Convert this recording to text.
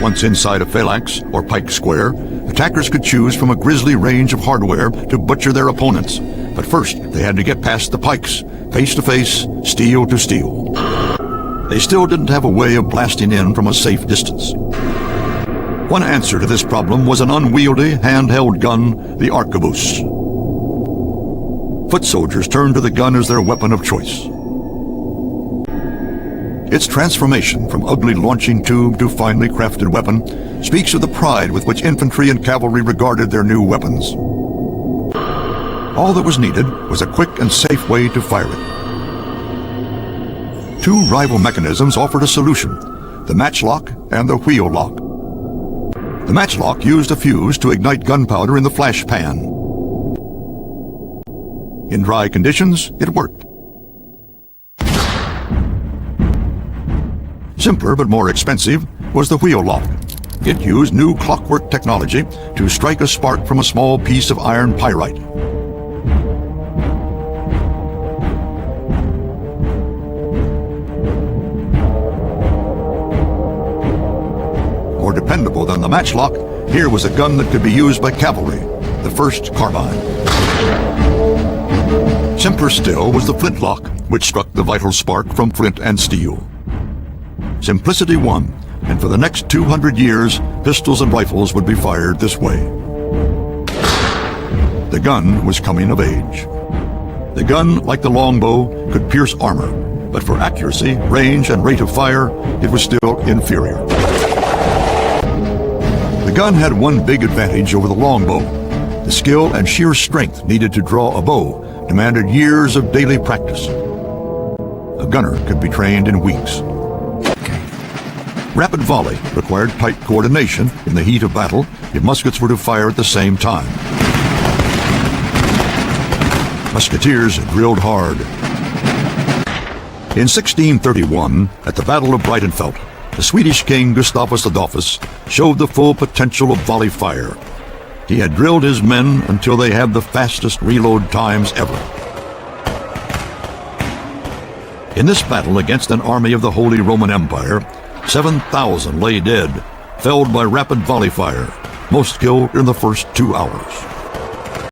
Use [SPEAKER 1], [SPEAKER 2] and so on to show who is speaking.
[SPEAKER 1] Once inside a phalanx, or pike square, attackers could choose from a grisly range of hardware to butcher their opponents. But first, they had to get past the pikes, face to face, steel to steel. They still didn't have a way of blasting in from a safe distance. One answer to this problem was an unwieldy, handheld gun, the arquebus. Foot soldiers turned to the gun as their weapon of choice. Its transformation from ugly launching tube to finely crafted weapon speaks of the pride with which infantry and cavalry regarded their new weapons. All that was needed was a quick and safe way to fire it. Two rival mechanisms offered a solution, the matchlock and the wheel lock. The matchlock used a fuse to ignite gunpowder in the flash pan. In dry conditions, it worked. Simpler but more expensive was the wheel lock. It used new clockwork technology to strike a spark from a small piece of iron pyrite. More dependable than the matchlock, here was a gun that could be used by cavalry, the first carbine. Simpler still was the flintlock, which struck the vital spark from flint and steel. Simplicity won, and for the next 200 years, pistols and rifles would be fired this way. The gun was coming of age. The gun, like the longbow, could pierce armor, but for accuracy, range, and rate of fire, it was still inferior. The gun had one big advantage over the longbow. The skill and sheer strength needed to draw a bow demanded years of daily practice. A gunner could be trained in weeks. Rapid volley required tight coordination in the heat of battle if muskets were to fire at the same time. Musketeers drilled hard. In 1631, at the Battle of Breitenfeld, the Swedish king Gustavus Adolphus showed the full potential of volley fire. He had drilled his men until they had the fastest reload times ever. In this battle against an army of the Holy Roman Empire, 7,000 lay dead, felled by rapid volley fire, most killed in the first 2 hours.